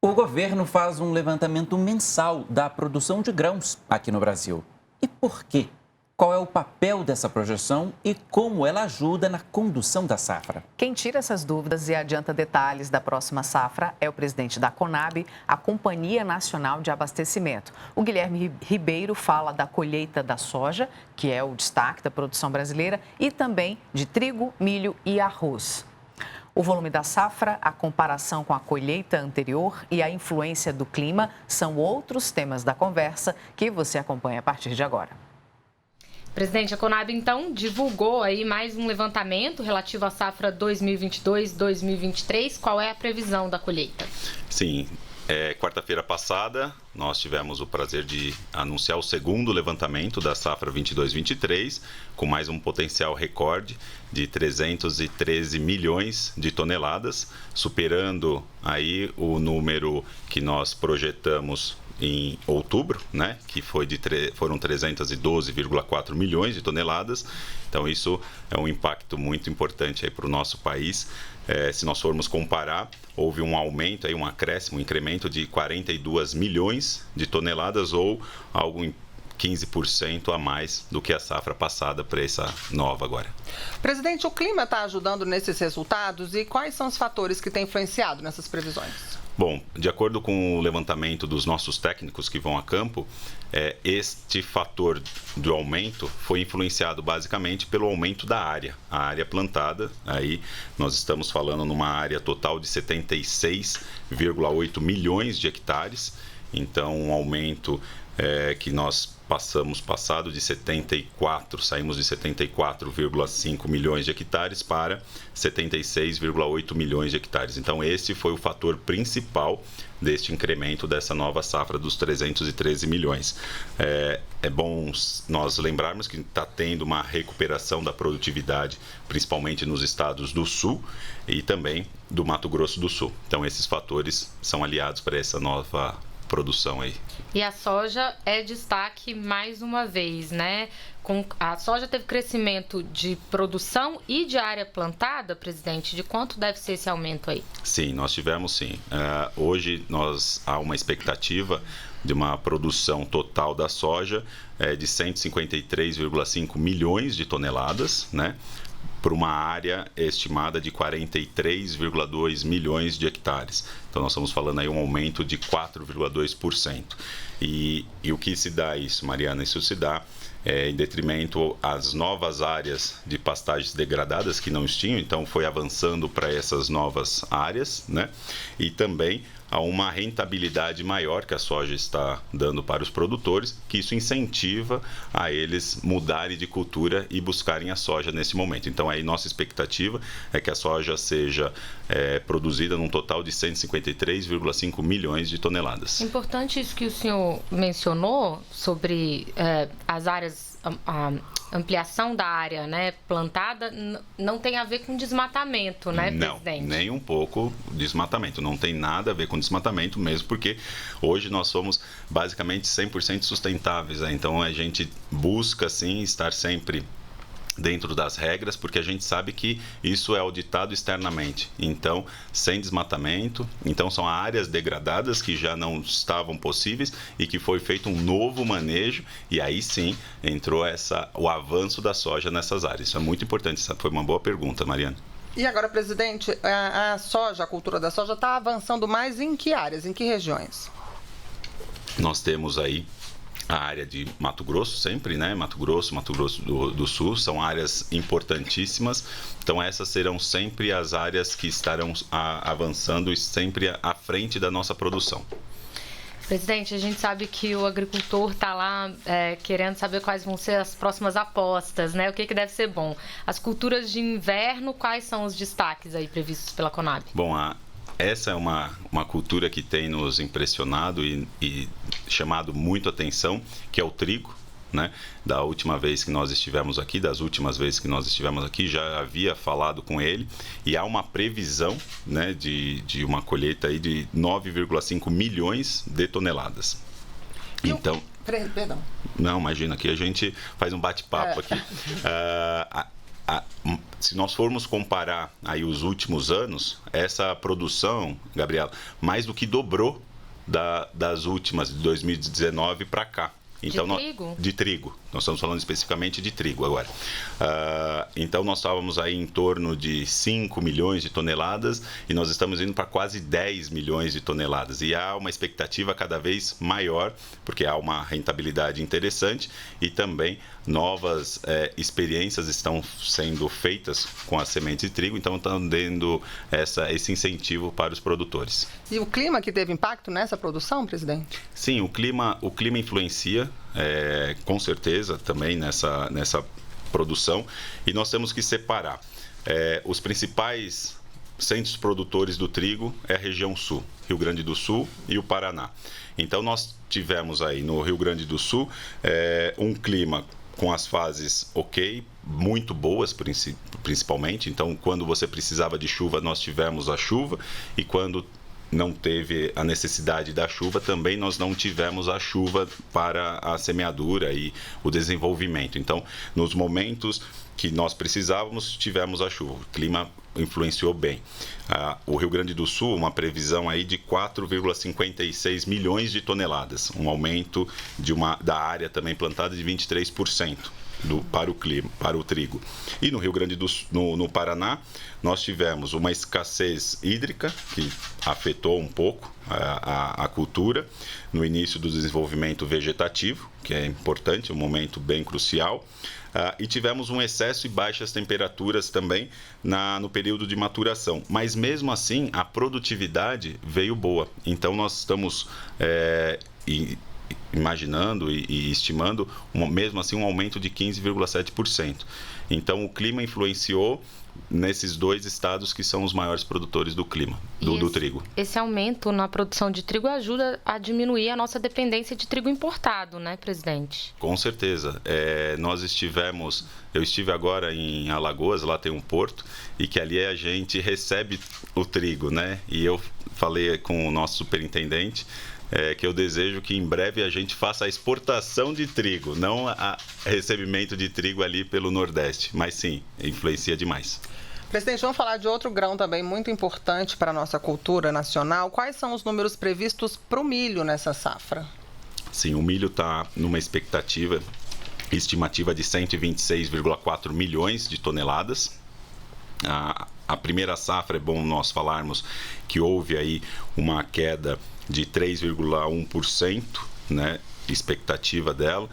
O governo faz um levantamento mensal da produção de grãos aqui no Brasil. E por quê? Qual é o papel dessa projeção e como ela ajuda na condução da safra? Quem tira essas dúvidas e adianta detalhes da próxima safra é o presidente da Conab, a Companhia Nacional de Abastecimento. O Guilherme Ribeiro fala da colheita da soja, que é o destaque da produção brasileira, e também de trigo, milho e arroz. O volume da safra, a comparação com a colheita anterior e a influência do clima são outros temas da conversa que você acompanha a partir de agora. Presidente, a Conab, então, divulgou aí mais um levantamento relativo à safra 2022-2023. Qual é a previsão da colheita? Sim, quarta-feira passada nós tivemos o prazer de anunciar o segundo levantamento da safra 22-23, com mais um potencial recorde de 313 milhões de toneladas, superando aí o número que nós projetamos em outubro, né, que foram 312,4 milhões de toneladas. Então isso é um impacto muito importante para o nosso país. Se nós formos comparar, houve um aumento, aí, um acréscimo, um incremento de 42 milhões de toneladas ou algo em 15% a mais do que a safra passada para essa nova agora. Presidente, o clima está ajudando nesses resultados e quais são os fatores que têm influenciado nessas previsões? Bom, de acordo com o levantamento dos nossos técnicos que vão a campo, este fator do aumento foi influenciado basicamente pelo aumento da área. A área plantada, aí nós estamos falando numa área total de 76,8 milhões de hectares, então um aumento que nós saímos de 74,5 milhões de hectares para 76,8 milhões de hectares. Então, esse foi o fator principal deste incremento dessa nova safra dos 313 milhões. É bom nós lembrarmos que está tendo uma recuperação da produtividade, principalmente nos estados do Sul e também do Mato Grosso do Sul. Então, esses fatores são aliados para essa nova produção aí. E a soja é destaque mais uma vez, né? A soja teve crescimento de produção e de área plantada, presidente. De quanto deve ser esse aumento aí? Sim, nós tivemos sim. Hoje há uma expectativa de uma produção total da soja de 153,5 milhões de toneladas, né? Por uma área estimada de 43,2 milhões de hectares. Então, nós estamos falando aí um aumento de 4,2%. E o que se dá isso, Mariana? Isso se dá em detrimento às novas áreas de pastagens degradadas que não tinham, então foi avançando para essas novas áreas, né? E também a uma rentabilidade maior que a soja está dando para os produtores, que isso incentiva a eles mudarem de cultura e buscarem a soja nesse momento. Então, aí nossa expectativa é que a soja seja produzida num total de 153,5 milhões de toneladas. Importante isso que o senhor mencionou sobre as áreas, a ampliação da área, né, plantada, não tem a ver com desmatamento, né, presidente? Não, nem um pouco desmatamento. Não tem nada a ver com desmatamento mesmo, porque hoje nós somos basicamente 100% sustentáveis, né? Então, a gente busca, sim, estar sempre dentro das regras, porque a gente sabe que isso é auditado externamente. Então, sem desmatamento, então são áreas degradadas que já não estavam possíveis e que foi feito um novo manejo e aí sim entrou o avanço da soja nessas áreas. Isso é muito importante, essa foi uma boa pergunta, Mariana. E agora, presidente, a cultura da soja está avançando mais em que áreas, em que regiões? Nós temos aí a área de Mato Grosso sempre, né? Mato Grosso do Sul, são áreas importantíssimas. Então, essas serão sempre as áreas que estarão avançando e sempre à frente da nossa produção. Presidente, a gente sabe que o agricultor está lá querendo saber quais vão ser as próximas apostas, né? O que deve ser bom. As culturas de inverno, quais são os destaques aí previstos pela Conab? Bom, essa é uma cultura que tem nos impressionado e chamado muito atenção, que é o trigo, né? Da última vez que nós estivemos aqui, das últimas vezes que nós estivemos aqui, já havia falado com ele e há uma previsão, né, de uma colheita aí de 9,5 milhões de toneladas. Então, Perdão. não, imagina, aqui a gente faz um bate-papo aqui. se nós formos comparar aí os últimos anos, essa produção, Gabriela, mais do que dobrou das últimas, de 2019 para cá. Então, de trigo. Nós estamos falando especificamente de trigo agora. Então, nós estávamos aí em torno de 5 milhões de toneladas e nós estamos indo para quase 10 milhões de toneladas. E há uma expectativa cada vez maior, porque há uma rentabilidade interessante e também novas experiências estão sendo feitas com as sementes de trigo, então estão dando esse incentivo para os produtores. E o clima que teve impacto nessa produção, presidente? Sim, o clima influencia, com certeza, também nessa produção, e nós temos que separar. Os principais centros produtores do trigo é a região sul, Rio Grande do Sul e o Paraná. Então, nós tivemos aí no Rio Grande do Sul um clima com as fases muito boas principalmente. Então, quando você precisava de chuva, nós tivemos a chuva, e quando não teve a necessidade da chuva, também nós não tivemos a chuva para a semeadura e o desenvolvimento. Então, nos momentos que nós precisávamos, tivemos a chuva. O clima influenciou bem. O Rio Grande do Sul, uma previsão aí de 4,56 milhões de toneladas, um aumento da área também plantada de 23%. Para o trigo. E no Rio Grande do Sul, no Paraná, nós tivemos uma escassez hídrica que afetou um pouco a cultura no início do desenvolvimento vegetativo, que é importante, um momento bem crucial. E tivemos um excesso e baixas temperaturas também no período de maturação. Mas mesmo assim, a produtividade veio boa. Então, nós estamos imaginando e estimando, mesmo assim, um aumento de 15,7%. Então, o clima influenciou nesses dois estados que são os maiores produtores do trigo. Esse aumento na produção de trigo ajuda a diminuir a nossa dependência de trigo importado, né, presidente? Com certeza. Eu estive agora em Alagoas, lá tem um porto, e que ali a gente recebe o trigo, né? E eu falei com o nosso superintendente que eu desejo que em breve a gente faça a exportação de trigo, não recebimento de trigo ali pelo Nordeste, mas sim, influencia demais. Presidente, vamos falar de outro grão também muito importante para a nossa cultura nacional. Quais são os números previstos para o milho nessa safra? Sim, o milho está numa estimativa de 126,4 milhões de toneladas. A primeira safra, é bom nós falarmos que houve aí uma queda de 3,1%, né, expectativa dela,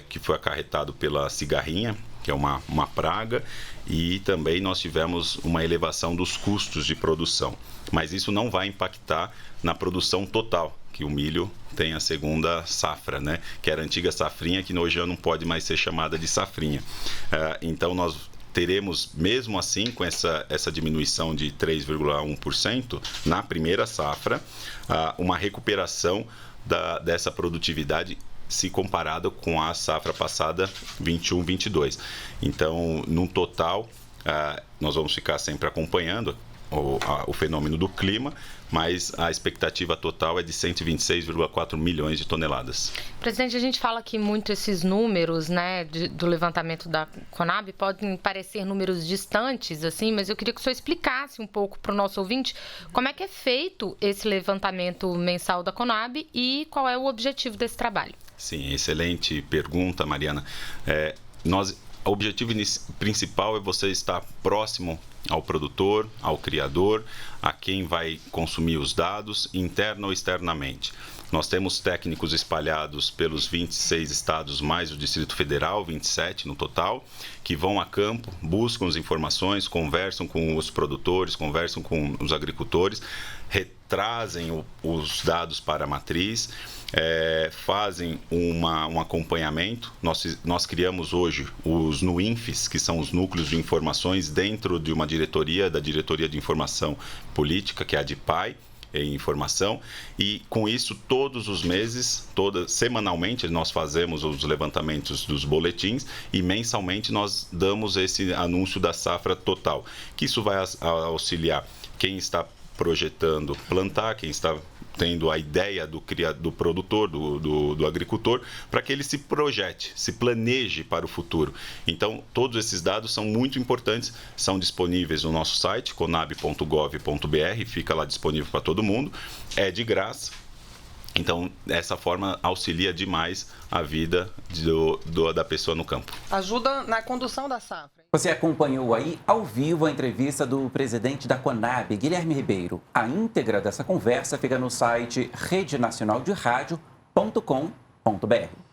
que foi acarretado pela cigarrinha, que é uma praga, e também nós tivemos uma elevação dos custos de produção. Mas isso não vai impactar na produção total, que o milho tem a segunda safra, né, que era a antiga safrinha, que hoje já não pode mais ser chamada de safrinha. Então, nós teremos, mesmo assim, com essa diminuição de 3,1% na primeira safra, uma recuperação dessa produtividade se comparada com a safra passada 21-22. Então, no total, nós vamos ficar sempre acompanhando o fenômeno do clima, mas a expectativa total é de 126,4 milhões de toneladas. Presidente, a gente fala que muito esses números, né, do levantamento da Conab podem parecer números distantes, assim, mas eu queria que o senhor explicasse um pouco para o nosso ouvinte como é que é feito esse levantamento mensal da Conab e qual é o objetivo desse trabalho. Sim, excelente pergunta, Mariana. O objetivo principal é você estar próximo ao produtor, ao criador, a quem vai consumir os dados, interna ou externamente. Nós temos técnicos espalhados pelos 26 estados, mais o Distrito Federal, 27 no total, que vão a campo, buscam as informações, conversam com os produtores, conversam com os agricultores, trazem os dados para a matriz, fazem um acompanhamento. Nós criamos hoje os NUINFs, que são os núcleos de informações dentro de uma diretoria, da Diretoria de Informação Política, que é a DIPAI, em informação, e com isso todos os meses, semanalmente nós fazemos os levantamentos dos boletins e mensalmente nós damos esse anúncio da safra total, que isso vai auxiliar quem está projetando plantar, quem está tendo a ideia do produtor, do agricultor, para que ele se projete, se planeje para o futuro. Então, todos esses dados são muito importantes, são disponíveis no nosso site, conab.gov.br, fica lá disponível para todo mundo, é de graça. Então, dessa forma, auxilia demais a vida da pessoa no campo. Ajuda na condução da safra. Você acompanhou aí ao vivo a entrevista do presidente da Conab, Guilherme Ribeiro. A íntegra dessa conversa fica no site redenacionalderádio.com.br.